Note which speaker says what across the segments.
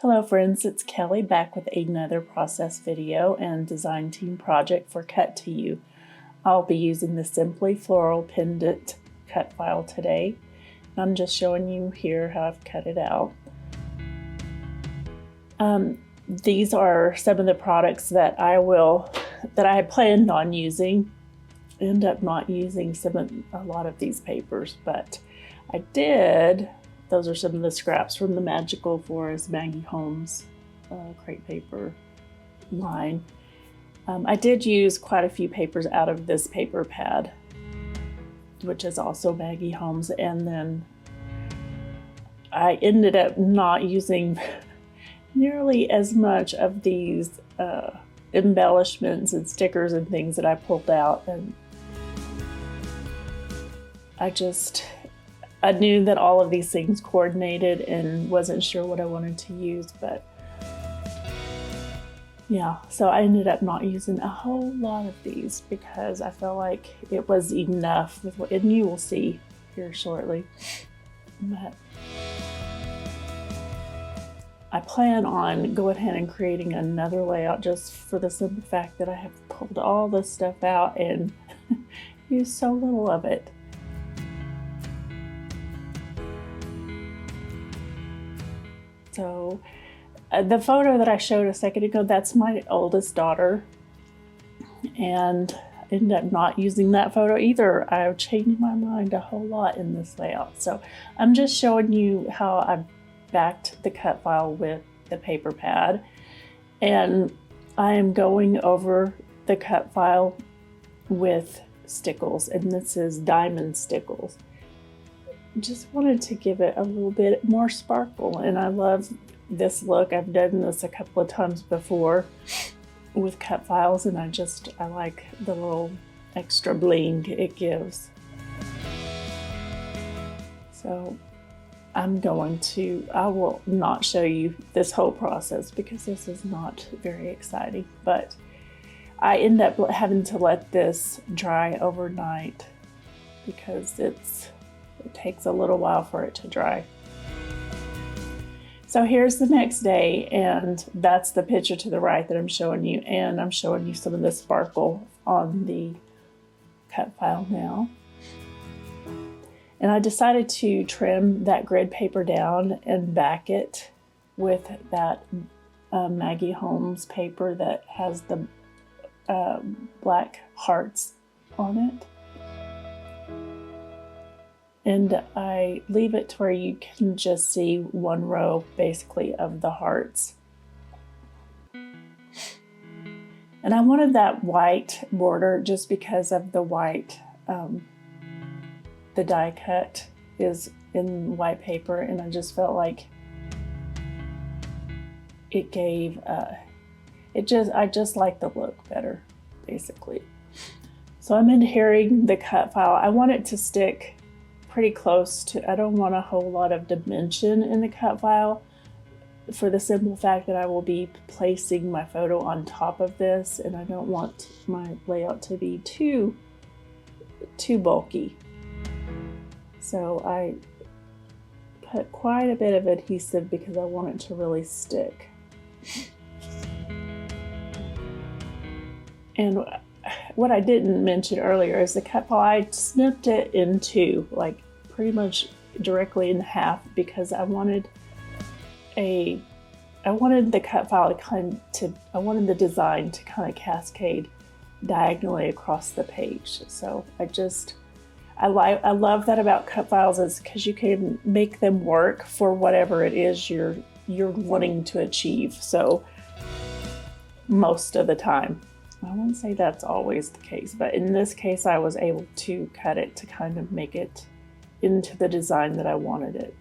Speaker 1: Hello friends, it's Kelly back with another process video and design team project for Cut to You. I'll be using the Simply Floral Pendent cut file today. I'm just showing you here how I've cut it out. These are some of the products that I had planned on using. End up not using a lot of these papers, but I did. Those are some of the scraps from the Magical Forest Maggie Holmes crepe paper line. I did use quite a few papers out of this paper pad, which is also Maggie Holmes, and then I ended up not using nearly as much of these embellishments and stickers and things that I pulled out, and I knew that all of these things coordinated and wasn't sure what I wanted to use, but yeah, so I ended up not using a whole lot of these because I felt like it was enough with what, and you will see here shortly. But I plan on going ahead and creating another layout just for the simple fact that I have pulled all this stuff out and used so little of it. So the photo that I showed a second ago, that's my oldest daughter, and I ended up not using that photo either. I've changed my mind a whole lot in this layout. So I'm just showing you how I backed the cut file with the paper pad, and I am going over the cut file with stickles, and this is diamond stickles. Just wanted to give it a little bit more sparkle, and I love this look. I've done this a couple of times before with cut files, and I like the little extra bling it gives. So I will not show you this whole process because this is not very exciting, but I end up having to let this dry overnight because it takes a little while for it to dry. So here's the next day, and that's the picture to the right that I'm showing you, and I'm showing you some of the sparkle on the cut file now. And I decided to trim that grid paper down and back it with that Maggie Holmes paper that has the black hearts on it. And I leave it to where you can just see one row basically of the hearts. And I wanted that white border just because of the white, the die cut is in white paper, and I just felt like it gave, I just like the look better, basically. So I'm adhering the cut file. I want it to stick pretty close to, I don't want a whole lot of dimension in the cut file for the simple fact that I will be placing my photo on top of this, and I don't want my layout to be too bulky. So I put quite a bit of adhesive because I want it to really stick. And what I didn't mention earlier is the cut file, I snipped it in two, like pretty much directly in half, because I wanted the cut file I wanted the design to kind of cascade diagonally across the page. So I love that about cut files, is because you can make them work for whatever it is you're wanting to achieve. So most of the time. I wouldn't say that's always the case, but in this case I was able to cut it to kind of make it into the design that I wanted it.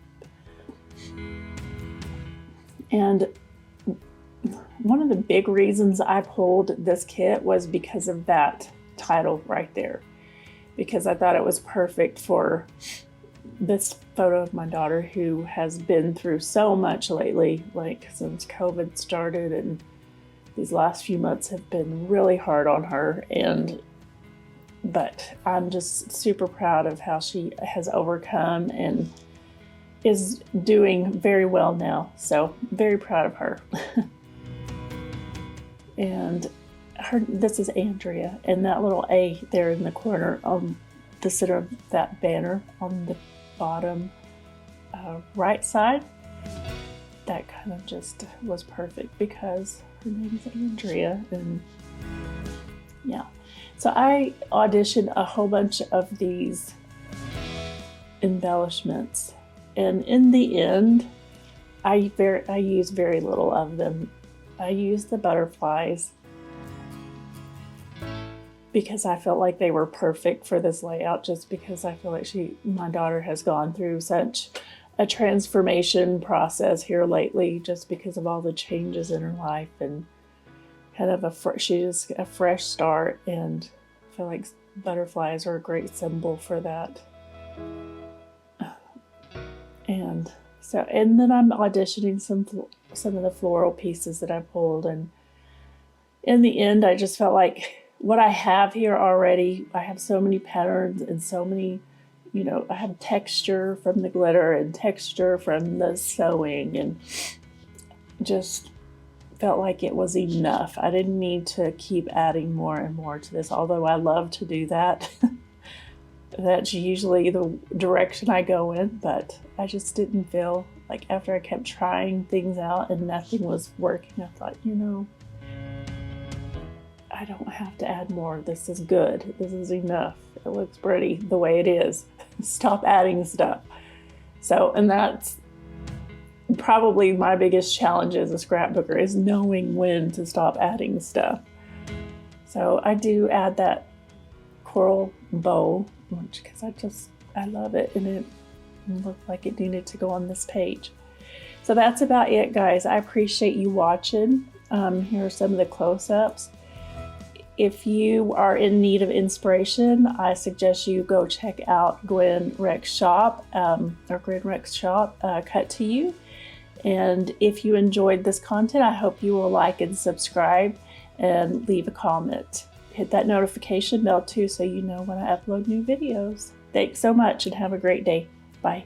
Speaker 1: And one of the big reasons I pulled this kit was because of that title right there, because I thought it was perfect for this photo of my daughter, who has been through so much lately, like since COVID started, and these last few months have been really hard on her, but I'm just super proud of how she has overcome, and is doing very well now. So very proud of her. And this is Andrea, and that little A there in the corner on the center of that banner on the bottom right side, that kind of just was perfect because her name is Andrea. And yeah, so I auditioned a whole bunch of these embellishments, and in the end I use very little of them. I used the butterflies because I felt like they were perfect for this layout, just because I feel like my daughter has gone through such a transformation process here lately, just because of all the changes in her life, and kind of she is a fresh start, and I feel like butterflies are a great symbol for that. And then I'm auditioning some of the floral pieces that I pulled, and in the end I just felt like what I have here already, I have so many patterns and so many, I have texture from the glitter and texture from the sewing, and just felt like it was enough. I didn't need to keep adding more and more to this, although I love to do that. That's usually the direction I go in, but I just didn't feel like, after I kept trying things out and nothing was working, I thought, I don't have to add more. This is good. This is enough. It looks pretty the way it is. Stop adding stuff. So, and that's probably my biggest challenge as a scrapbooker, is knowing when to stop adding stuff. So I do add that coral bow, because I love it, and it looked like it needed to go on this page. So that's about it, guys. I appreciate you watching. Here are some of the close-ups. If you are in need of inspiration, I suggest you go check out Gwen Rex Shop, or Gwen Rex Shop, Cut to You. And if you enjoyed this content, I hope you will like and subscribe and leave a comment. Hit that notification bell too, so you know when I upload new videos. Thanks so much, and have a great day. Bye.